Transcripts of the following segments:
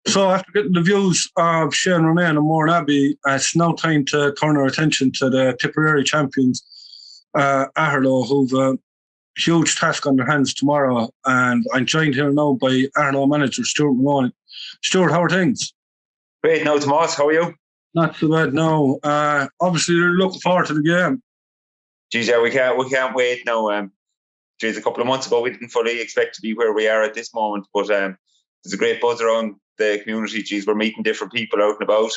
So after getting the views of Shane Ronayne and Mourneabbey, it's now time to turn our attention to the Tipperary champions, Aherlow, who've a huge task on their hands tomorrow. And I'm joined here now by Aherlow manager Stuart Moloney. Stuart, how are things? Great, now Tomas, how are you? Not too bad now. Obviously, you're looking forward to the game. Geez, yeah, we can't wait now. A couple of months ago we didn't fully expect to be where we are at this moment, but there's a great buzz around the community. Geez, we're meeting different people out and about,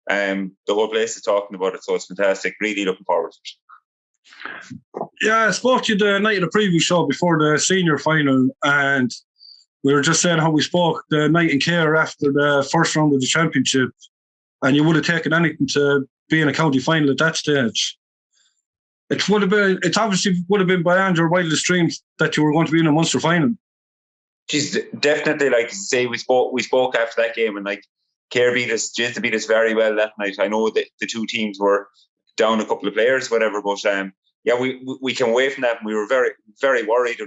and the whole place is talking about it, so it's fantastic. Really looking forward to it. Yeah, I spoke to you the night of the preview show before the senior final, and we were just saying how we spoke the night in Care after the first round of the championship, and you would have taken anything to be in a county final at that stage. It obviously would have been beyond your wildest dreams that you were going to be in a Munster final. Geez, definitely. Like you say, we spoke after that game, and like Care beat us very well that night. I know that the two teams were down a couple of players, whatever, but we came away from that, and we were very, very worried.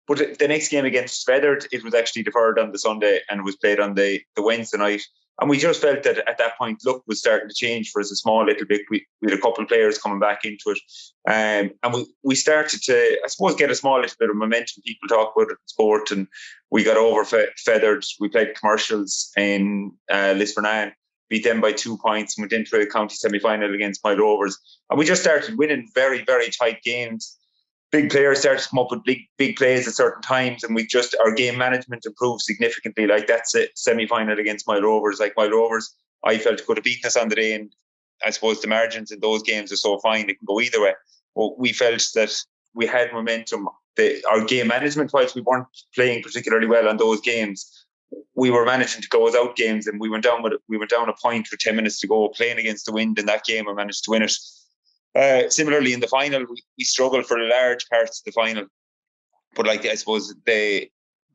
But the next game against Feathered, it was actually deferred on the Sunday and was played on the Wednesday night. And we just felt that at that point, luck was starting to change for us a small little bit. We had a couple of players coming back into it. And we started to, I suppose, get a small little bit of momentum. People talk about it in sport, and we got over Feathered. We played Commercials in Lisbonne, beat them by 2 points, and went into a county semi-final against my Rovers. And we just started winning very, very tight games. Big players started to come up with big plays at certain times, and our game management improved significantly. Like that's a semi-final against my Rovers. Like my Rovers, I felt could have beaten us on the day, and I suppose the margins in those games are so fine, it can go either way. But we felt that we had momentum. Our game management, whilst we weren't playing particularly well on those games, we were managing to close out games, and we went down a point with 10 minutes to go, playing against the wind in that game, and managed to win it. Similarly, in the final, we struggled for large parts of the final. But like I suppose the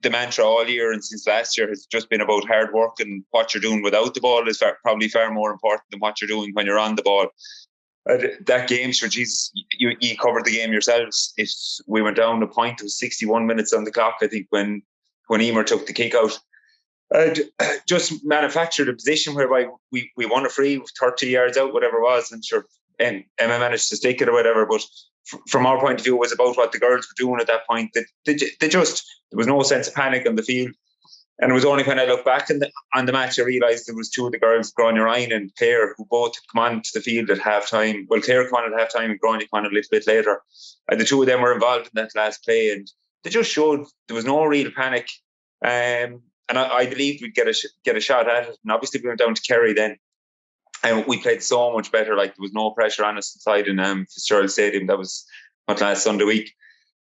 mantra all year and since last year has just been about hard work, and what you're doing without the ball is probably far more important than what you're doing when you're on the ball. That game, sure, Jesus, you covered the game yourselves. We went down a point, it was 61 minutes on the clock, I think, when Emer took the kick out. Just manufactured a position whereby we won a free 30 yards out, whatever it was, and sure, and Emma managed to stick it or whatever. But from our point of view, it was about what the girls were doing at that point. There was no sense of panic on the field. And it was only when I looked back on the match, I realised there was two of the girls, Gráinne Ryan and Claire, who both come on to the field at half-time. Well, Claire came on at half-time and Gráinne came on a little bit later. And the two of them were involved in that last play, and they just showed there was no real panic. And I believed we'd get a shot at it. And obviously we went down to Kerry then, and we played so much better. Like there was no pressure on us inside in Fitzgerald Stadium. That was not last Sunday week.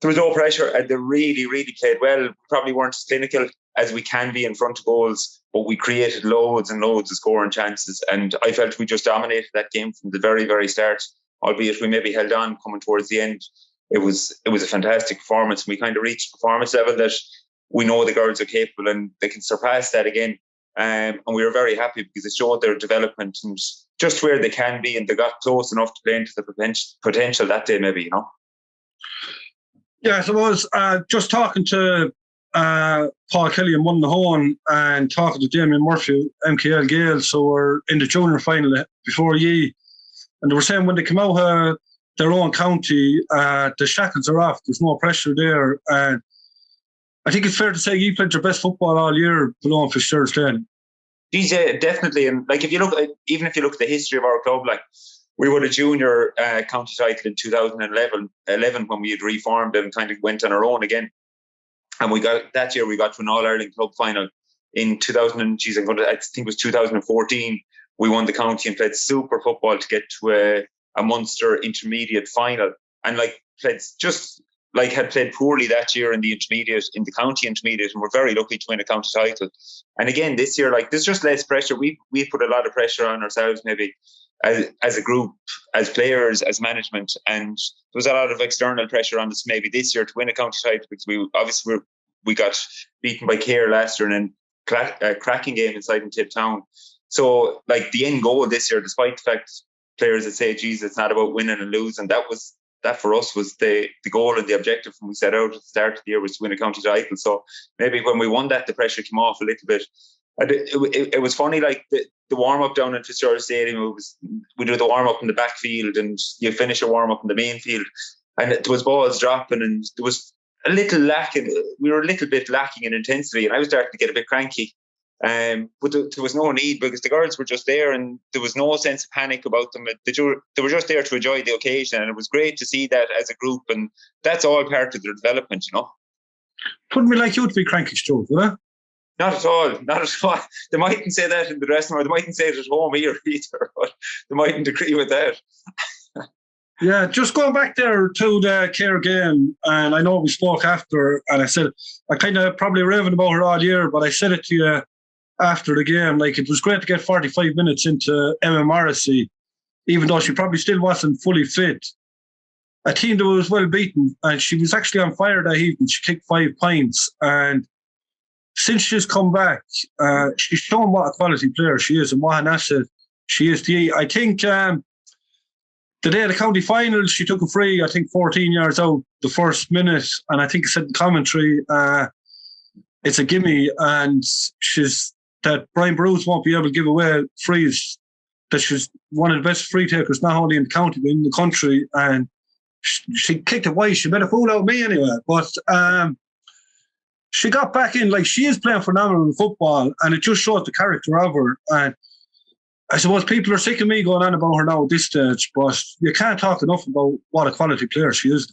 There was no pressure, and they really, really played well. We probably weren't as clinical as we can be in front of goals, but we created loads and loads of scoring chances. And I felt we just dominated that game from the very, very start, albeit we maybe held on coming towards the end. It was a fantastic performance. We kind of reached performance level that we know the girls are capable and they can surpass that again. And we were very happy because it showed their development and just where they can be, and they got close enough to play into the potential that day, maybe, you know. Yeah, so I was just talking to Paul Kelly and Munahone and talking to Damien Murphy, MKL Gales, so we're in the junior final before ye. And they were saying when they come out their own county, the shackles are off. There's no pressure there. And I think it's fair to say you played your best football all year below in Fitzgerald Stadium. Yeah, definitely. And like if you look at the history of our club, like we won a junior county title in 2011 when we had reformed and kind of went on our own again. And we got to an All-Ireland club final in 2000. I think it was 2014. We won the county and played super football to get to a Munster intermediate final, and had played poorly that year in the county intermediate, and we're very lucky to win a county title. And again this year, like there's just less pressure. We put a lot of pressure on ourselves, maybe as a group, as players, as management, and there was a lot of external pressure on us maybe this year to win a county title, because we got beaten by Care last year and then a cracking game inside in Tipp Town. So like the end goal this year, despite the fact players that say, geez, it's not about winning and losing, that for us was the goal and the objective when we set out at the start of the year, was to win a county title. So maybe when we won that, the pressure came off a little bit. it was funny, like the warm up down in Fitzgerald Stadium. We do the warm up in the backfield, and you finish a warm up in the main field, and there was balls dropping, and there was a little lacking. We were a little bit lacking in intensity, and I was starting to get a bit cranky. But there was no need, because the girls were just there, and there was no sense of panic about them. They were just there to enjoy the occasion, and it was great to see that as a group, and that's all part of their development, you know. Wouldn't we like you to be cranky, Stuart, would I? Not at all. Not at all. They mightn't say that in the dressing room. They mightn't say it at home either, but they mightn't agree with that. Yeah, just going back there to the Clare game, and I know we spoke after, and I said, I kind of probably raving about her all year, but I said it to you after the game, like, it was great to get 45 minutes into Emma Morrissey, even though she probably still wasn't fully fit. A team that was well beaten, and she was actually on fire that evening. She kicked 5 points, and since she's come back, she's shown what a quality player she is and what an asset she is. I think the day of the county final, she took a free, I think 14 yards out the first minute, and I think it said in commentary, it's a gimme, and that Brian Bruce won't be able to give away frees, that she's one of the best free takers, not only in the county but in the country, and she kicked it wide. She made a fool out of me anyway, but she got back in. Like, she is playing phenomenal football, and it just shows the character of her. And I suppose people are sick of me going on about her now at this stage, but you can't talk enough about what a quality player she is.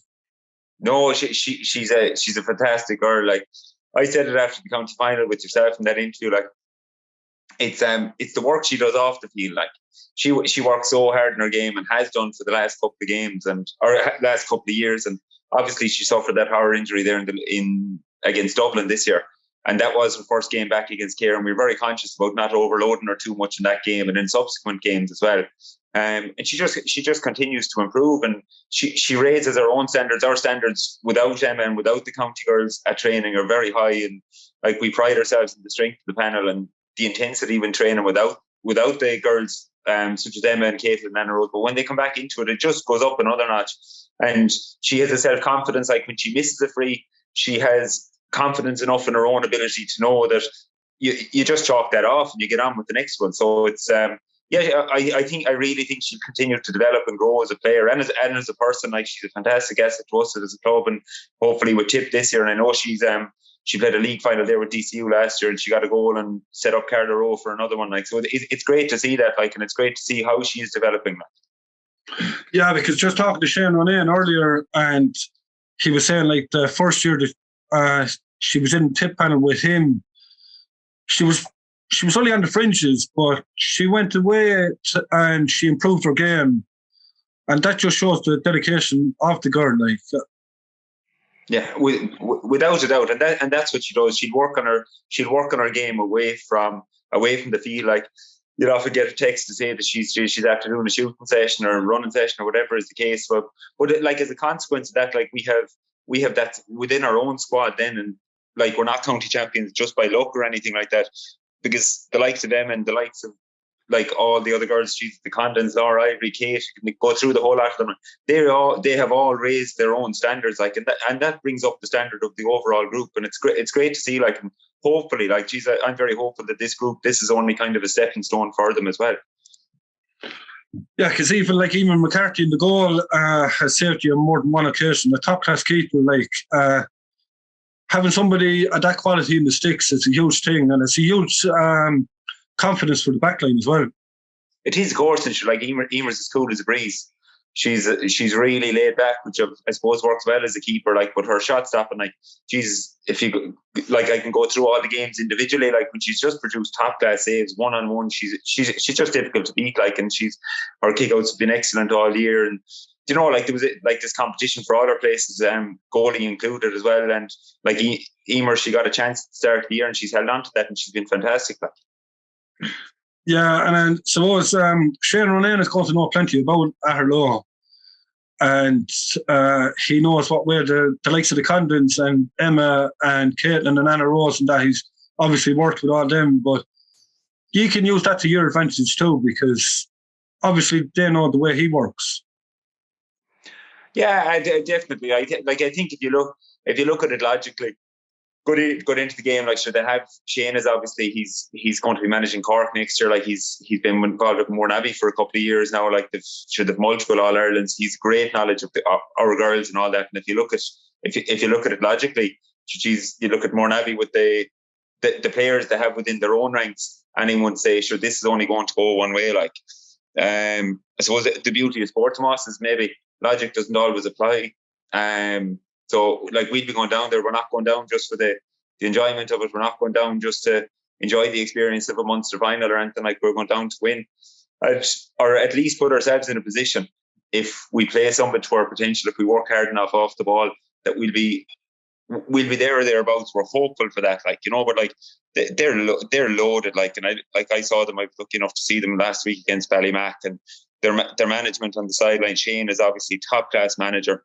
No, she's a fantastic girl. Like, I said it after the county final with yourself in that interview, like, it's the work she does off the field. Like, she works so hard in her game, and has done for the last couple of games or last couple of years. And obviously she suffered that horror injury there in against Dublin this year, and that was her first game back against Clare, and we were very conscious about not overloading her too much in that game and in subsequent games as well. And she just continues to improve, and she raises her own standards. Our standards without Emma and without the county girls at training are very high, and like, we pride ourselves in the strength of the panel and the intensity when training without the girls, such as Emma and Caitlin and Anna Rose. But when they come back into it, it just goes up another notch. And she has a self-confidence, like, when she misses a free, she has confidence enough in her own ability to know that you just chalk that off and you get on with the next one. So it's I really think she'll continue to develop and grow as a player and as a person. Like, she's a fantastic asset to us as a club, and hopefully with Tipp this year. And I know she played a league final there with DCU last year, and she got a goal and set up Carla Rowe for another one. Like, so it's great to see that, like, and it's great to see how she's developing that. Yeah, because just talking to Shane Ronayne earlier, and he was saying, like, the first year that she was in the Tipp panel with him, she was only on the fringes, but she went away and she improved her game, and that just shows the dedication of the girl. Like, yeah, without a doubt, and that's what she does. She'll work on her game away from the field. Like, you'd often get a text to say that she's after doing a shooting session or a running session or whatever is the case. But like, as a consequence of that, like, we have that within our own squad then, and like, we're not county champions just by luck or anything like that, because the likes of them and the likes of, like, all the other girls, the Condons, Laura, Ivory, Kate, you can go through the whole lot of them. They have all raised their own standards, like, and that brings up the standard of the overall group, and it's great to see, like, and hopefully, like, geez, I'm very hopeful that this is only kind of a stepping stone for them as well. Yeah, because even like Eamon McCarthy in the goal has saved you on more than one occasion. A top class keeper, like, having somebody at that quality in the sticks is a huge thing, and it's a huge confidence for the backline as well. It is, of course, and like, Emer's as cool as a breeze. She's really laid back, which I suppose works well as a keeper. Like, but her shot stopping, like, Jesus, if you like, I can go through all the games individually. Like, when she's just produced top class saves 1-on-1, she's just difficult to beat. Like, and her kickouts have been excellent all year. And you know, like, there was like this competition for other places, goalie included as well. And like, Emer, she got a chance to start the year, and she's held on to that, and she's been fantastic. Like. Yeah, and I suppose Shane Ronayne is going to know plenty about Aherlow, and he knows what way the likes of the Condons and Emma and Caitlin and Anna Rose and that, he's obviously worked with all them, but you can use that to your advantage too, because obviously they know the way he works. Yeah, definitely. I think if you look at it logically, good into the game. Like, should they have Shane is obviously he's going to be managing Cork next year. Like, he's been involved with Mourneabbey for a couple of years now. Like, they've multiple All Irelands. He's great knowledge of our girls and all that. And if you look at it logically, geez, you look at Mourneabbey with the players they have within their own ranks. Anyone would say, sure, this is only going to go one way. Like, I suppose the beauty of sport, Tomas, is maybe logic doesn't always apply. So, like, we'd be going down there. We're not going down just for the enjoyment of it. We're not going down just to enjoy the experience of a Munster Final or anything. Like, we're going down to win, or at least put ourselves in a position, if we play something to our potential, if we work hard enough off the ball, that we'll be there or thereabouts. We're hopeful for that, like, but like they're loaded. Like, and I saw them. I was lucky enough to see them last week against Ballymac, and their management on the sideline. Shane is obviously top class manager.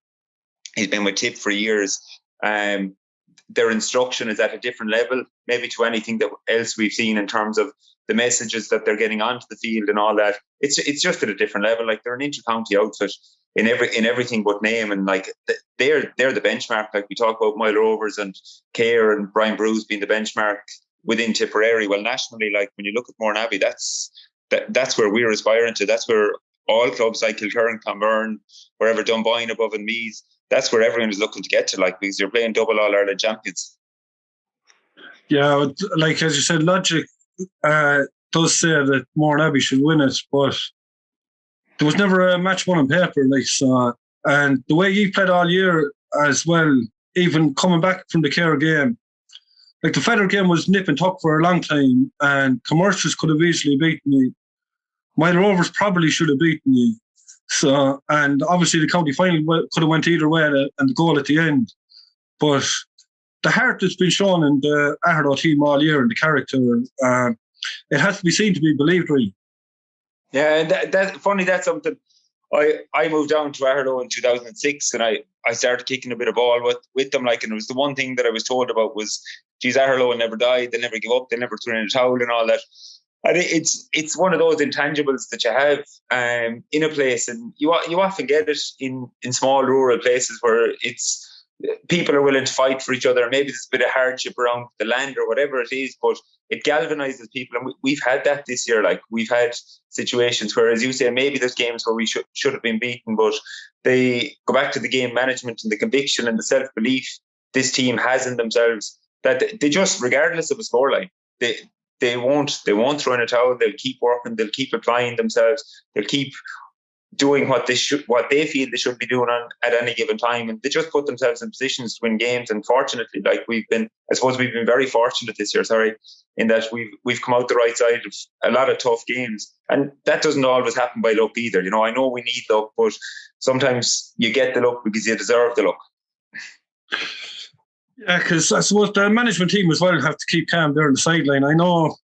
He's been with Tipp for years. Their instruction is at a different level, maybe to anything else we've seen in terms of the messages that they're getting onto the field and all that. It's just at a different level. Like, they're an inter-county outfit in everything but name, and like they're the benchmark. Like, we talk about Mile Rovers and Care and Brian Bruce being the benchmark within Tipperary. Well, nationally, like, when you look at Mourneabbey, that's where we're aspiring to. That's where all clubs like Kilkerran, Clonberne, wherever, Dunboyne above and Meath, that's where everyone is looking to get to, like, because you're playing double All Ireland champions. Yeah, like, as you said, logic does say that Mourneabbey should win it, but there was never a match won on paper, like, so. And the way he played all year as well, even coming back from the Care game, like, the Feather game was nip and tuck for a long time, and Commercials could have easily beaten me. Mile Rovers probably should have beaten me. So, and obviously the county final could have went either way, and the goal at the end. But the heart that's been shown in the Aherlow team all year, and the character, it has to be seen to be believed, really. Yeah, and that's funny. That's something. I moved down to Aherlow in 2006, and I started kicking a bit of ball with them. Like, and it was the one thing that I was told about was, geez, Aherlow will never die. They'll never give up. They'll never throw in a towel and all that. And it's one of those intangibles that you have in a place, and you often get it in small rural places where it's people are willing to fight for each other. Maybe there's a bit of hardship around the land or whatever it is, but it galvanizes people, and we've had that this year. Like, we've had situations where, as you say, maybe there's games where we should have been beaten, but they go back to the game management and the conviction and the self-belief this team has in themselves, that they just, regardless of a scoreline, they won't throw in a towel. They'll keep working. They'll keep applying themselves. They'll keep doing what they feel they should be doing at any given time, and they just put themselves in positions to win games. And fortunately, like, we've been very fortunate this year. Sorry, in that we've come out the right side of a lot of tough games, and that doesn't always happen by luck either. I know we need luck, but sometimes you get the luck because you deserve the luck. Yeah, because I suppose the management team as well have to keep calm there on the sideline. I know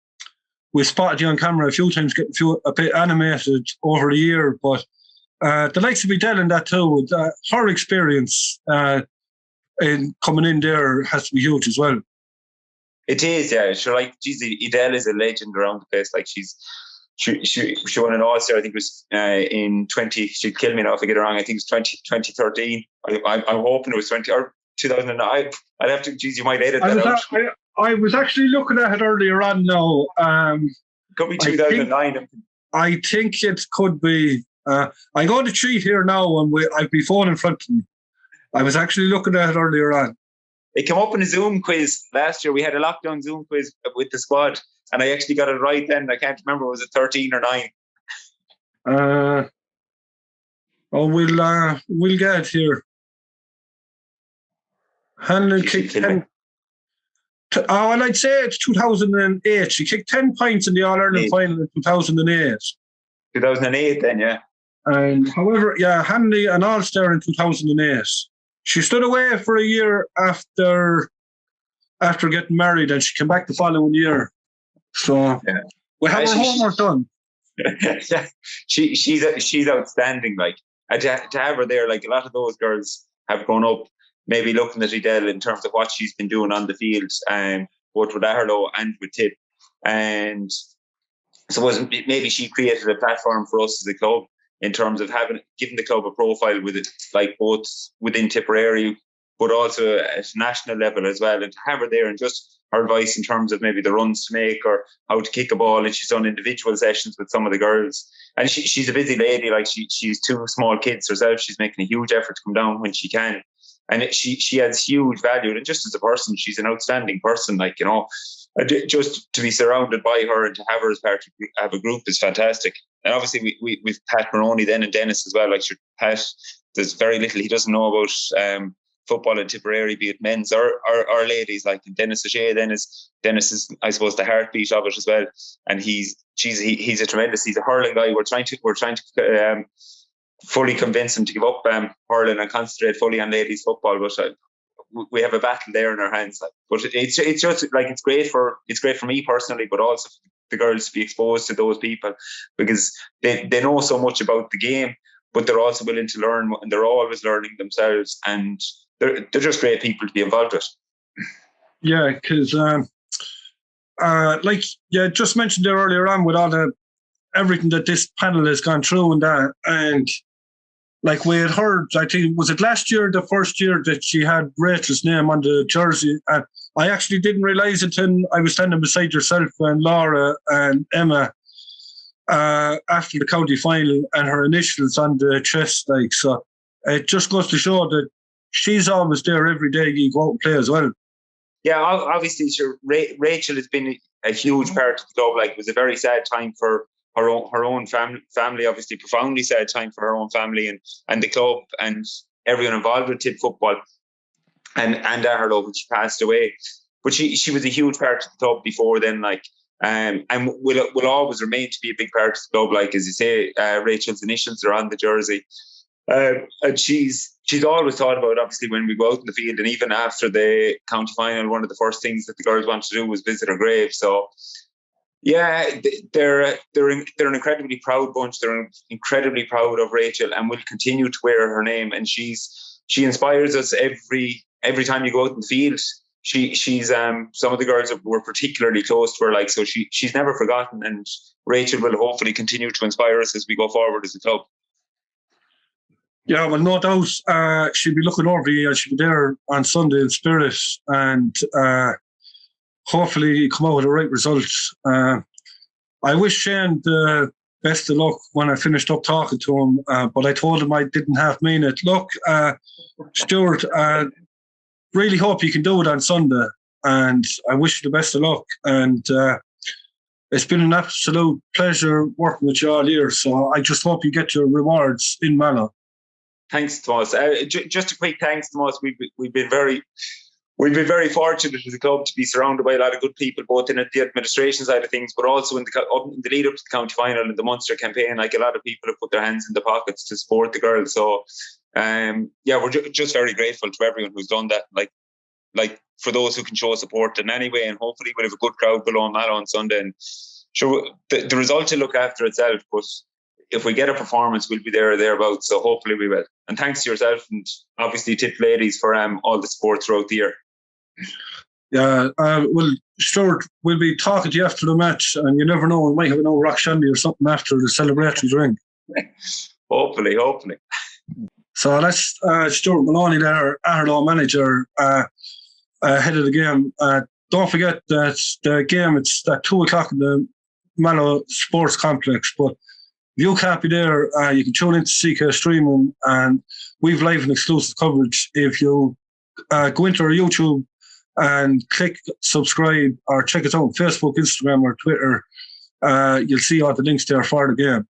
we spotted you on camera a few times getting a bit animated over the year, but the likes of Edel and that too, her experience in coming in there has to be huge as well. It is, yeah. Sure, like, geez, Edel is a legend around the place. Like, she won an All-Star, I think it was in 20, she'd kill me now if I get it wrong, I think it was 2013. I'm hoping it was 20 or 2009. I'd have to, geez, you might edit that out. I was actually looking at it earlier on now. Could be 2009. I think it could be. I'm going to cheat here now, and I've my phone in front of me. I was actually looking at it earlier on. It came up in a Zoom quiz last year. We had a lockdown Zoom quiz with the squad, and I actually got it right then. I can't remember, was it 13 or 9? We'll get it here. Hanlon kicked 10. Well, I'd say it's 2008. She kicked 10 points in the All-Ireland final in 2008. 2008 then, yeah. And however, yeah, Hanley an All-Star in 2008. She stood away for a year after getting married, and she came back the following year. So yeah. We have our homework done. She's outstanding. Like, to have her there, like, a lot of those girls have grown up maybe looking at Edel in terms of what she's been doing on the field, both with Aherlow and with Tipp. And so maybe she created a platform for us as a club in terms of giving the club a profile with it, like both within Tipperary, but also at national level as well. And to have her there and just her advice in terms of maybe the runs to make or how to kick a ball. And she's done individual sessions with some of the girls. And she's a busy lady. Like she's 2 small kids herself. She's making a huge effort to come down when she can. And she adds huge value. And just as a person, she's an outstanding person. Like, you know, just to be surrounded by her and to have her as part of a group is fantastic. And obviously we've Pat Moloney then and Dennis as well. Like Pat, there's very little he doesn't know about football in Tipperary, be it men's or ladies. Like Dennis O'Shea Dennis is, I suppose, the heartbeat of it as well. And he's a tremendous, he's a hurling guy. We're trying to fully convince him to give up hurling and concentrate fully on ladies football. But we have a battle there in our hands. But it's just like it's great for me personally, but also for the girls to be exposed to those people, because they know so much about the game, but they're also willing to learn, and they're always learning themselves, and they're just great people to be involved with. Yeah, because like you just mentioned there earlier on, with all everything that this panel has gone through and that, and like we had heard, I think, was it last year, the first year that she had Rachel's name on the jersey? And I actually didn't realise it until I was standing beside yourself and Laura and Emma after the county final, and her initials on the chest. Like, so it just goes to show that she's always there every day you go out and play as well. Yeah, obviously, sure, Rachel has been a huge part of the club. Like, it was a very sad time for her own family, obviously profoundly sad time for her own family and the club and everyone involved with Tipp football and Aherlow when she passed away. But she was a huge part of the club before then, like, and will always remain to be a big part of the club. Like, as you say, Rachel's initials are on the jersey. And she's always thought about, obviously, when we go out in the field, and even after the county final, one of the first things that the girls wanted to do was visit her grave. So yeah, they're an incredibly proud bunch. They're incredibly proud of Rachel, and will continue to wear her name. And she inspires us every time you go out in the field. She's some of the girls were particularly close to her, like, so she's never forgotten, and Rachel will hopefully continue to inspire us as we go forward as a club. Yeah, well, no doubt she'll be looking over you. She'll be there on Sunday in spirit, and hopefully come out with the right results. I wish Shane the best of luck when I finished up talking to him, but I told him I didn't half mean it. Look, Stuart, really hope you can do it on Sunday, and I wish you the best of luck. And it's been an absolute pleasure working with you all year, so I just hope you get your rewards in Mallow. Thanks, Thomas. Just a quick thanks, Thomas. We've been very fortunate as a club to be surrounded by a lot of good people, both in the administration side of things, but also in the lead up to the county final and the Munster campaign. Like, a lot of people have put their hands in the pockets to support the girls. So, yeah, we're just very grateful to everyone who's done that. Like for those who can show support in any way, and hopefully we'll have a good crowd below Mallow on Sunday. And sure, the result will look after itself, but if we get a performance, we'll be there or thereabouts. So hopefully we will. And thanks to yourself and obviously Tipp ladies for all the support throughout the year. Yeah, well, Stuart, we'll be talking to you after the match, and you never know, we might have an old rock shandy or something after the celebratory drink. Hopefully. So that's Stuart Moloney there, Aherlow manager, head of the game. Don't forget that the game, it's at 2:00 in the Mallow Sports Complex, but if you can't be there, you can tune into CK Streaming, and we've live and exclusive coverage. If you go into our YouTube and click subscribe, or check us out on Facebook, Instagram or Twitter, you'll see all the links there for the game.